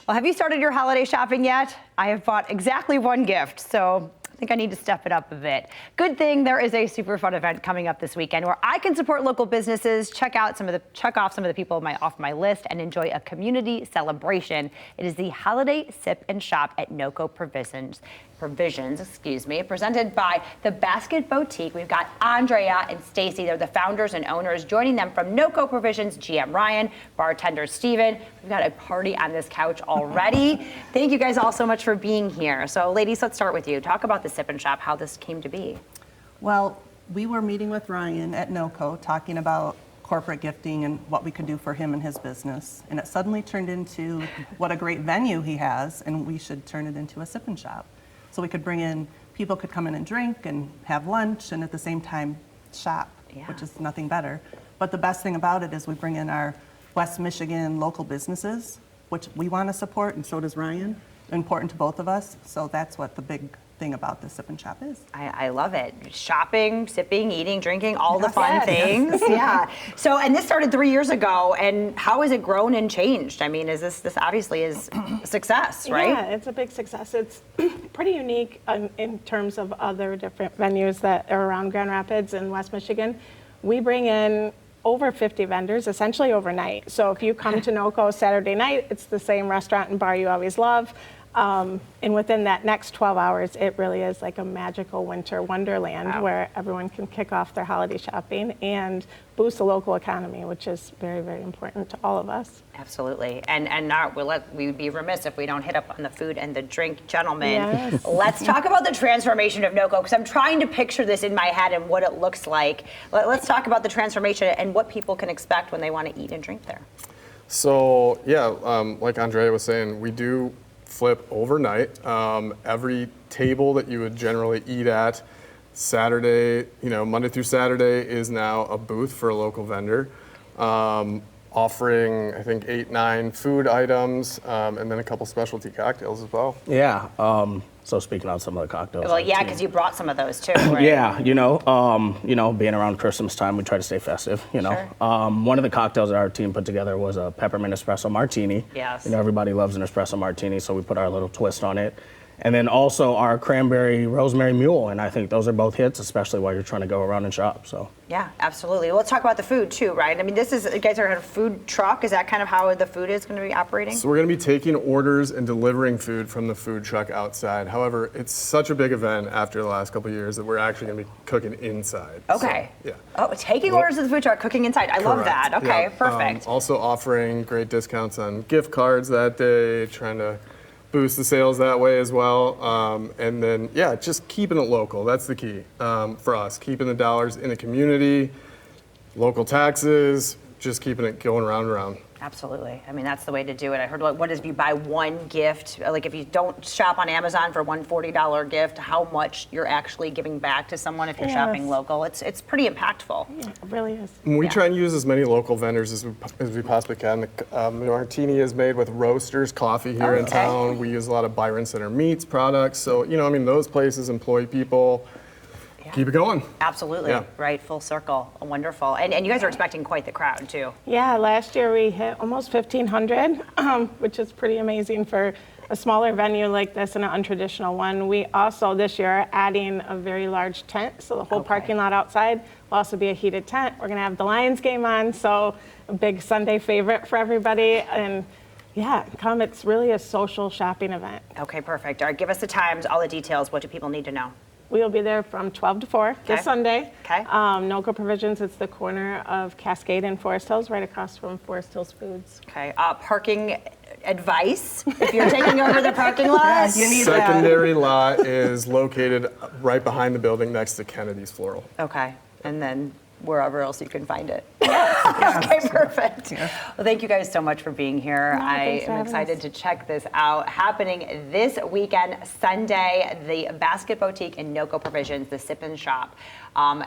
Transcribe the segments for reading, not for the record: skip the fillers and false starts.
Well, have you started your holiday shopping yet? I have bought exactly one gift, so I think I need to step it up a bit. Good thing there is a super fun event coming up this weekend where I can support local businesses, check off some of the people off my list, and enjoy a community celebration. It is the Holiday Sip and Shop at Noco Provisions, presented by the Basket Boutique. We've got Andrea and Stacy. They're the founders and owners. Joining them from Noco Provisions, GM Ryan, bartender Steven. We've got a party on this couch already. Thank you guys all so much for being here. So ladies, let's start with you. Talk about the Sip and Shop, how this came to be. Well, we were meeting with Ryan at Noco, talking about corporate gifting and what we could do for him and his business. And it suddenly turned into what a great venue he has, and we should turn it into a Sip and Shop. So we could bring in, people could come in and drink and have lunch and at the same time shop, which is nothing better. But the best thing about it is we bring in our West Michigan local businesses, which we want to support, and so does Ryan. Important to both of us. So that's what the big thing about the Sip and Shop is. I love it. Shopping, sipping, eating, drinking, all the fun things. Yeah. So, and this started 3 years ago, and how has it grown and changed? I mean, is this obviously is a success, right? Yeah, it's a big success. It's pretty unique in terms of other different venues that are around Grand Rapids and West Michigan. We bring in over 50 vendors, essentially overnight. So if you come to Noco Saturday night, it's the same restaurant and bar you always love. And within that next 12 hours, it really is like a magical winter wonderland where everyone can kick off their holiday shopping and boost the local economy, which is very, very important to all of us. Absolutely. And now we would be remiss if we don't hit up on the food and the drink. Gentlemen, Yes. Let's talk about the transformation of Noco, because I'm trying to picture this in my head and what it looks like. Let's talk about the transformation and what people can expect when they want to eat and drink there. So, yeah, like Andrea was saying, we do flip overnight. Every table that you would generally eat at Saturday, Monday through Saturday is now a booth for a local vendor, offering, I think, 8, 9 food items, and then a couple specialty cocktails as well. Yeah. So speaking on some of the cocktails. Well, yeah, because you brought some of those too, right? Yeah, being around Christmas time, we try to stay festive, Sure. One of the cocktails that our team put together was a peppermint espresso martini. Yes. Everybody loves an espresso martini, so we put our little twist on it. And then also our cranberry rosemary mule, and I think those are both hits, especially while you're trying to go around and shop. So. Yeah, absolutely. Well, let's talk about the food too, right? I mean, you guys are at a food truck. Is that kind of how the food is going to be operating? So we're going to be taking orders and delivering food from the food truck outside. However, it's such a big event after the last couple of years that we're actually going to be cooking inside. Okay. So, yeah. Oh, taking orders to the food truck, cooking inside. I love that. Okay, Yeah. perfect. Also offering great discounts on gift cards that day, trying to boost the sales that way as well. And then, just keeping it local. That's the key for us. Keeping the dollars in the community, local taxes, just keeping it going round and round. Absolutely. I mean, that's the way to do it. I heard, what if you buy one gift, like if you don't shop on Amazon for one $40 gift, how much you're actually giving back to someone if you're shopping local. It's pretty impactful. Yeah, it really is. We try and use as many local vendors as we possibly can. The martini is made with Roasters Coffee here in town. We use a lot of Byron Center Meats products. So, those places employ people. Keep it going. Absolutely. Yeah. Right. Full circle. Wonderful. And you guys are expecting quite the crowd too. Yeah, last year we hit almost 1,500, which is pretty amazing for a smaller venue like this and an untraditional one. We also this year are adding a very large tent, so the whole parking lot outside will also be a heated tent. We're gonna have the Lions game on, so a big Sunday favorite for everybody. And yeah, come, it's really a social shopping event. Okay, perfect. All right, give us the times, all the details. What do people need to know? We will be there from 12 to 4 this Sunday. Okay. Noco Provisions, it's the corner of Cascade and Forest Hills, right across from Forest Hills Foods. Okay. Parking advice if you're taking over the parking lot. You need Secondary lot is located right behind the building next to Kennedy's Floral. Okay. And then wherever else you can find it. Okay, perfect. Yeah. Well, thank you guys so much for being here. I thanks for am having excited us. to check this out. Happening this weekend, Sunday, the Basket Boutique and Noco Provisions, the Sip and Shop.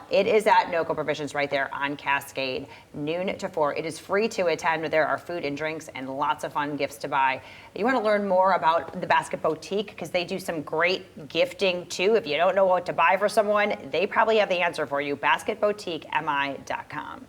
It is at Noco Provisions right there on Cascade, noon to 4. It is free to attend. There are food and drinks and lots of fun gifts to buy. You want to learn more about the Basket Boutique because they do some great gifting too. If you don't know what to buy for someone, they probably have the answer for you. BasketBoutiqueMI.com.